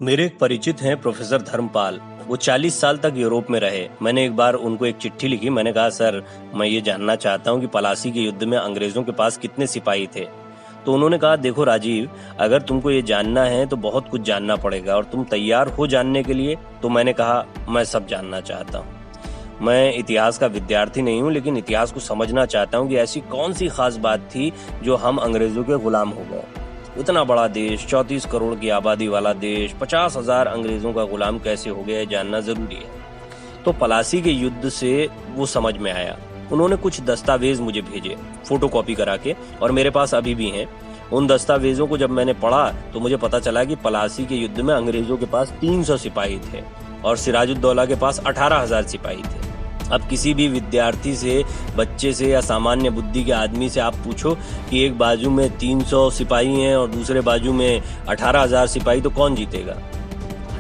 मेरे एक परिचित हैं प्रोफेसर धर्मपाल। वो 40 साल तक यूरोप में रहे। मैंने एक बार उनको एक चिट्ठी लिखी। मैंने कहा, सर मैं ये जानना चाहता हूँ कि पलासी के युद्ध में अंग्रेजों के पास कितने सिपाही थे। तो उन्होंने कहा, देखो राजीव, अगर तुमको ये जानना है तो बहुत कुछ जानना पड़ेगा और तुम तैयार हो जानने के लिए। तो मैंने कहा, मैं सब जानना चाहता हूँ। मैं इतिहास का विद्यार्थी नहीं हूँ, लेकिन इतिहास को समझना चाहता हूँ कि ऐसी कौन सी खास बात थी जो हम अंग्रेजों के गुलाम हो गए। इतना बड़ा देश, 34 करोड़ की आबादी वाला देश, 50,000 अंग्रेजों का गुलाम कैसे हो गया, जानना जरूरी है। तो पलासी के युद्ध से वो समझ में आया। उन्होंने कुछ दस्तावेज मुझे भेजे फोटोकॉपी करा के, और मेरे पास अभी भी हैं। उन दस्तावेजों को जब मैंने पढ़ा तो मुझे पता चला कि पलासी के युद्ध में अंग्रेजों के पास 300 सिपाही थे और सिराजुद्दौला के पास 18,000 सिपाही थे। अब किसी भी विद्यार्थी से, बच्चे से या सामान्य बुद्धि के आदमी से आप पूछो कि एक बाजू में 300 सिपाही हैं और दूसरे बाजू में 18,000 सिपाही, तो कौन जीतेगा?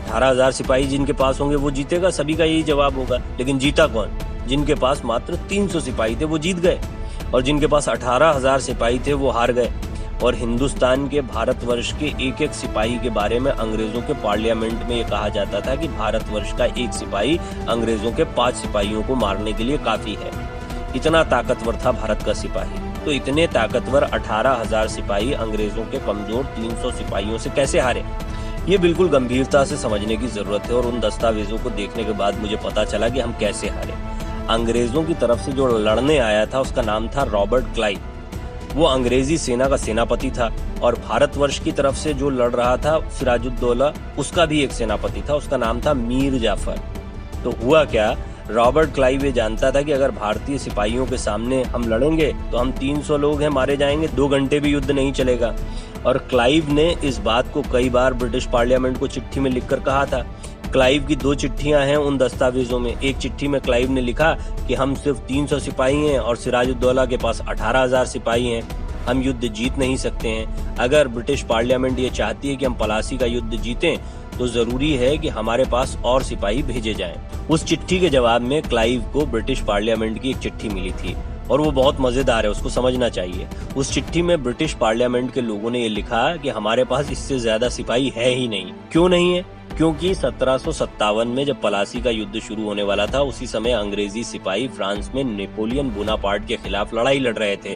18,000 सिपाही जिनके पास होंगे वो जीतेगा, सभी का यही जवाब होगा। लेकिन जीता कौन? जिनके पास मात्र 300 सिपाही थे वो जीत गए, और जिनके पास 18,000 सिपाही थे वो हार गए। और हिंदुस्तान के, भारतवर्ष के एक एक सिपाही के बारे में अंग्रेजों के पार्लियामेंट में ये कहा जाता था कि भारतवर्ष का एक सिपाही अंग्रेजों के 5 सिपाहियों को मारने के लिए काफी है। इतना ताकतवर था भारत का सिपाही। तो इतने ताकतवर 18,000 सिपाही अंग्रेजों के कमजोर 300 सिपाहियों से कैसे हारे? ये बिल्कुल गंभीरता से समझने की जरूरत है। और उन दस्तावेजों को देखने के बाद मुझे पता चला कि हम कैसे हारे। अंग्रेजों की तरफ से जो लड़ने आया था उसका नाम था रॉबर्ट क्लाइव। वो अंग्रेजी सेना का सेनापति था। और भारतवर्ष की तरफ से जो लड़ रहा था सिराजुद्दौला, उसका भी एक सेनापति था, उसका नाम था मीर जाफर। तो हुआ क्या, रॉबर्ट क्लाइव ये जानता था कि अगर भारतीय सिपाहियों के सामने हम लड़ेंगे तो हम 300 लोग हैं, मारे जाएंगे, 2 घंटे भी युद्ध नहीं चलेगा। और क्लाइव ने इस बात को कई बार ब्रिटिश पार्लियामेंट को चिट्ठी में लिखकर कहा था। क्लाइव की 2 चिट्ठियां हैं उन दस्तावेजों में। एक चिट्ठी में क्लाइव ने लिखा कि हम सिर्फ 300 सिपाही हैं और सिराजुद्दौला के पास 18,000 सिपाही हैं, हम युद्ध जीत नहीं सकते हैं। अगर ब्रिटिश पार्लियामेंट ये चाहती है कि हम पलासी का युद्ध जीतें तो जरूरी है कि हमारे पास और सिपाही भेजे जाएं। उस चिट्ठी के जवाब में क्लाइव को ब्रिटिश पार्लियामेंट की एक चिट्ठी मिली थी और वो बहुत मजेदार है, उसको समझना चाहिए। उस चिट्ठी में ब्रिटिश पार्लियामेंट के लोगों ने ये लिखा कि हमारे पास इससे ज्यादा सिपाही है ही नहीं। क्यों नहीं है? क्योंकि 1757 में जब पलासी का युद्ध शुरू होने वाला था, उसी समय अंग्रेजी सिपाही फ्रांस में नेपोलियन बोनापार्ट के खिलाफ लड़ाई लड़ रहे थे।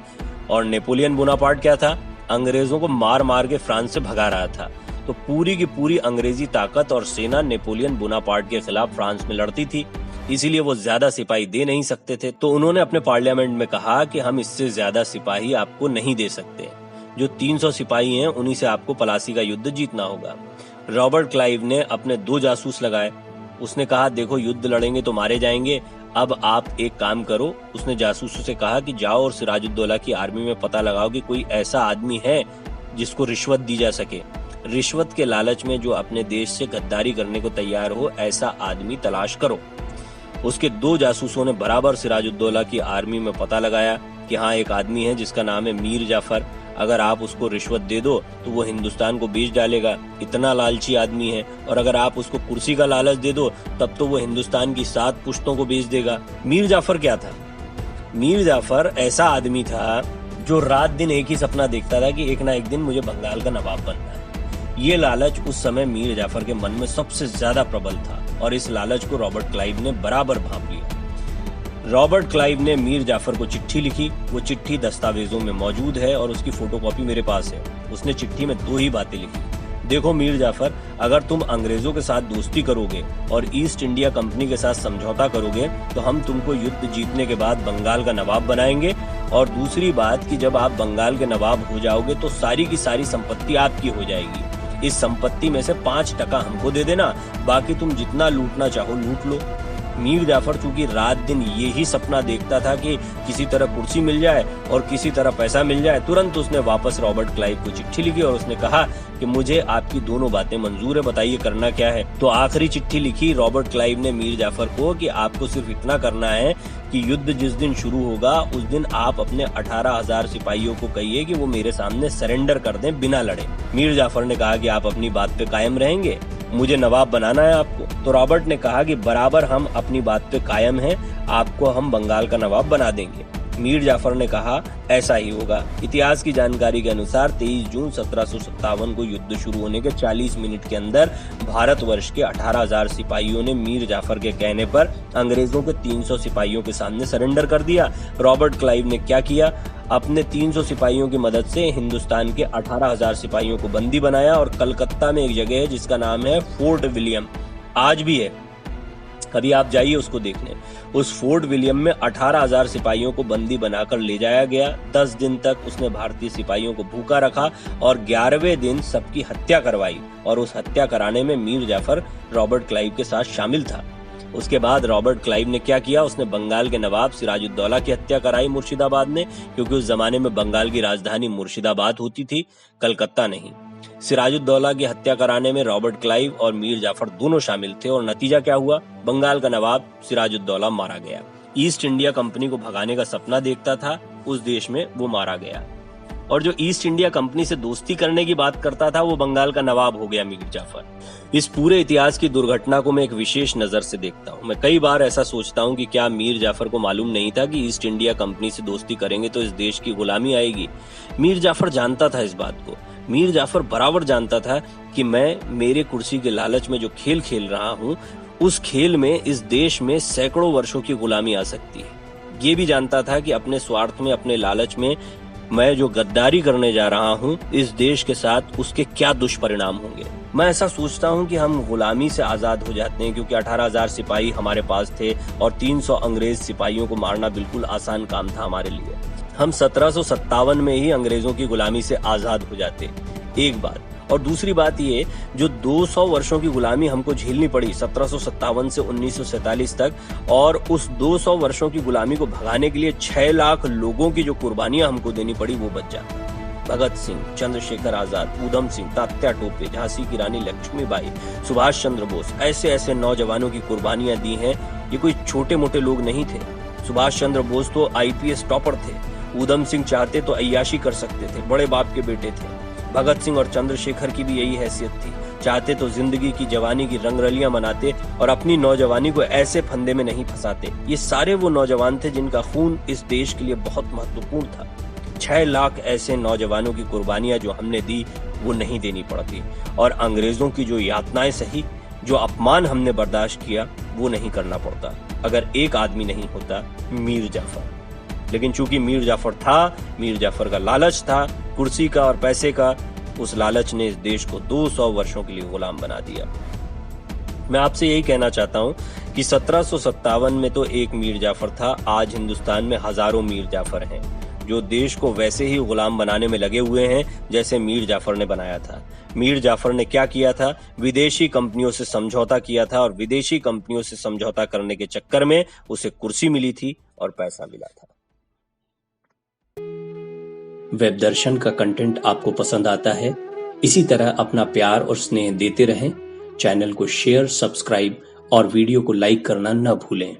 और नेपोलियन बोनापार्ट क्या था? अंग्रेजों को मार मार के फ्रांस से भगा रहा था। तो पूरी की पूरी अंग्रेजी ताकत और सेना नेपोलियन बोनापार्ट के खिलाफ फ्रांस में लड़ती थी, इसीलिए वो ज्यादा सिपाही दे नहीं सकते थे। तो उन्होंने अपने पार्लियामेंट में कहा कि हम इससे ज्यादा सिपाही आपको नहीं दे सकते। जो 300 सिपाही हैं उन्हीं से आपको पलासी का युद्ध जीतना होगा। रॉबर्ट क्लाइव ने अपने 2 जासूस लगाए। उसने कहा, देखो युद्ध लड़ेंगे तो मारे जाएंगे, अब आप एक काम करो। उसने जासूसों से कहा कि जाओ और सिराजुद्दौला की आर्मी में पता लगाओ कि कोई ऐसा आदमी है जिसको रिश्वत दी जा सके। रिश्वत के लालच में जो अपने देश से गद्दारी करने को तैयार हो, ऐसा आदमी तलाश करो। उसके 2 जासूसों ने बराबर सिराजुद्दौला की आर्मी में पता लगाया कि हाँ, एक आदमी है जिसका नाम है मीर जाफर। अगर आप उसको रिश्वत दे दो तो वो हिंदुस्तान को बेच डालेगा, इतना लालची आदमी है। और अगर आप उसको कुर्सी का लालच दे दो तब तो वो हिंदुस्तान की 7 पुश्तों को बेच देगा। मीर जाफर क्या था? मीर जाफर ऐसा आदमी था जो रात दिन एक ही सपना देखता था कि एक ना एक दिन मुझे बंगाल का नवाब बनना है। ये लालच उस समय मीर जाफर के मन में सबसे ज्यादा प्रबल था और इस लालच को रॉबर्ट क्लाइव ने बराबर भांप लिया। रॉबर्ट क्लाइव ने मीर जाफर को चिट्ठी लिखी। वो चिट्ठी दस्तावेजों में मौजूद है और उसकी फोटोकॉपी मेरे पास है। उसने चिट्ठी में 2 ही बातें लिखी। देखो मीर जाफर, अगर तुम अंग्रेजों के साथ दोस्ती करोगे और ईस्ट इंडिया कंपनी के साथ समझौता करोगे तो हम तुमको युद्ध जीतने के बाद बंगाल का नवाब बनाएंगे। और दूसरी बात कि जब आप बंगाल के नवाब हो जाओगे तो सारी की सारी संपत्ति आपकी हो जाएगी। इस संपत्ति में से 5% हमको दे देना, बाकी तुम जितना लूटना चाहो लूट लो। मीर जाफर चूंकि रात दिन यही सपना देखता था कि किसी तरह कुर्सी मिल जाए और किसी तरह पैसा मिल जाए, तुरंत उसने वापस रॉबर्ट क्लाइव को चिट्ठी लिखी और उसने कहा कि मुझे आपकी दोनों बातें मंजूर है, बताइए करना क्या है। तो आखिरी चिट्ठी लिखी रॉबर्ट क्लाइव ने मीर जाफर को कि आपको सिर्फ इतना करना है कि युद्ध जिस दिन शुरू होगा उस दिन आप अपने 18,000 सिपाहियों को कहिए कि वो मेरे सामने सरेंडर कर दें बिना लड़े। मीर जाफर ने कहा कि आप अपनी बात पे कायम रहेंगे, मुझे नवाब बनाना है आपको। तो रॉबर्ट ने कहा कि बराबर हम अपनी बात पे कायम हैं, आपको हम बंगाल का नवाब बना देंगे। मीर जाफर ने कहा, ऐसा ही होगा। इतिहास की जानकारी के अनुसार 23 जून 1757 को युद्ध शुरू होने के 40 मिनट के अंदर भारतवर्ष के 18,000 सिपाहियों ने मीर जाफर के कहने पर अंग्रेजों के 300 सिपाहियों के सामने सरेंडर कर दिया। रॉबर्ट क्लाइव ने क्या किया? अपने 300 सिपाहियों की मदद से हिंदुस्तान के 18,000 सिपाहियों को बंदी बनाया और कलकत्ता में एक जगह है जिसका नाम है फोर्ट विलियम, आज भी है, कभी आप जाइए उसको देखने। उस फोर्ट विलियम में 18,000 सिपाहियों को बंदी बनाकर ले जाया गया। 10 दिन तक उसने भारतीय सिपाहियों को भूखा रखा और 11वें दिन सबकी हत्या करवाई और उस हत्या कराने में मीर जाफर रॉबर्ट क्लाइव के साथ शामिल था। उसके बाद रॉबर्ट क्लाइव ने क्या किया? उसने बंगाल के नवाब सिराजुद्दौला की हत्या कराई मुर्शिदाबाद में, क्योंकि उस जमाने में बंगाल की राजधानी मुर्शिदाबाद होती थी, कलकत्ता नहीं। सिराजुद्दौला की हत्या कराने में रॉबर्ट क्लाइव और मीर जाफर दोनों शामिल थे और नतीजा क्या हुआ? बंगाल का नवाब सिराजुद्दौला मारा गया। ईस्ट इंडिया कंपनी को भगाने का सपना देखता था उस देश में, वो मारा गया। और जो ईस्ट इंडिया कंपनी से दोस्ती करने की बात करता था वो बंगाल का नवाब हो गया मीर जाफर। इस पूरे इतिहास की दुर्घटना को मैं एक विशेष नजर से देखता हूँ। मैं कई बार ऐसा सोचता हूँ कि क्या मीर जाफर को मालूम नहीं था कि ईस्ट इंडिया कंपनी से दोस्ती करेंगे तो इस देश की गुलामी आएगी। मीर जाफर जानता था इस बात को। मीर जाफर बराबर जानता था कि मैं मेरे कुर्सी के लालच में जो खेल खेल रहा हूँ उस खेल में इस देश में सैकड़ों वर्षों की गुलामी आ सकती है। ये भी जानता था कि अपने स्वार्थ में, अपने लालच में मैं जो गद्दारी करने जा रहा हूँ इस देश के साथ, उसके क्या दुष्परिणाम होंगे। मैं ऐसा सोचता हूँ कि हम गुलामी से आजाद हो जाते हैं, क्योंकि 18,000 सिपाही हमारे पास थे और 300 अंग्रेज सिपाहियों को मारना बिल्कुल आसान काम था हमारे लिए। हम 1757 में ही अंग्रेजों की गुलामी से आजाद हो जाते, एक बात। और दूसरी बात ये, जो 200 वर्षों की गुलामी हमको झेलनी पड़ी 1757 से 1947 तक, और उस 200 वर्षों की गुलामी को भगाने के लिए 6 लाख लोगों की जो कुर्बानियां हमको देनी पड़ी वो बच जाती। भगत सिंह, चंद्रशेखर आजाद, उधम सिंह, तात्या टोपे, झांसी की रानी लक्ष्मीबाई, सुभाष चंद्र बोस, ऐसे ऐसे नौजवानों की कुर्बानियां दी हैं। ये कोई छोटे मोटे लोग नहीं थे। सुभाष चंद्र बोस तो IPS टॉपर थे। उधम सिंह चाहते तो अय्याशी कर सकते थे, बड़े बाप के बेटे थे। भगत सिंह और चंद्रशेखर की भी यही हैसियत थी, चाहते तो जिंदगी की जवानी की रंगरलियां मनाते और अपनी नौजवानी को ऐसे फंदे में नहीं फंसाते। ये सारे वो नौजवान थे जिनका खून इस देश के लिए बहुत महत्वपूर्ण था। 6 लाख ऐसे नौजवानों की कुर्बानियां जो हमने दी वो नहीं देनी पड़ती, और अंग्रेजों की जो यातनाएं सही, जो अपमान हमने बर्दाश्त किया, वो नहीं करना पड़ता अगर एक आदमी नहीं होता, मीर जाफर। लेकिन चूंकि मीर जाफर था, मीर जाफर का लालच था कुर्सी का और पैसे का, उस लालच ने इस देश को 200 वर्षों के लिए गुलाम बना दिया। मैं आपसे यही कहना चाहता हूं कि 1757 में तो एक मीर जाफर था, आज हिंदुस्तान में हजारों मीर जाफर हैं जो देश को वैसे ही गुलाम बनाने में लगे हुए हैं जैसे मीर जाफर ने बनाया था। मीर जाफर ने क्या किया था? विदेशी कंपनियों से समझौता किया था, और विदेशी कंपनियों से समझौता करने के चक्कर में उसे कुर्सी मिली थी और पैसा मिला था। वेब दर्शन का कंटेंट आपको पसंद आता है? इसी तरह अपना प्यार और स्नेह देते रहें। चैनल को शेयर, सब्सक्राइब और वीडियो को लाइक करना न भूलें।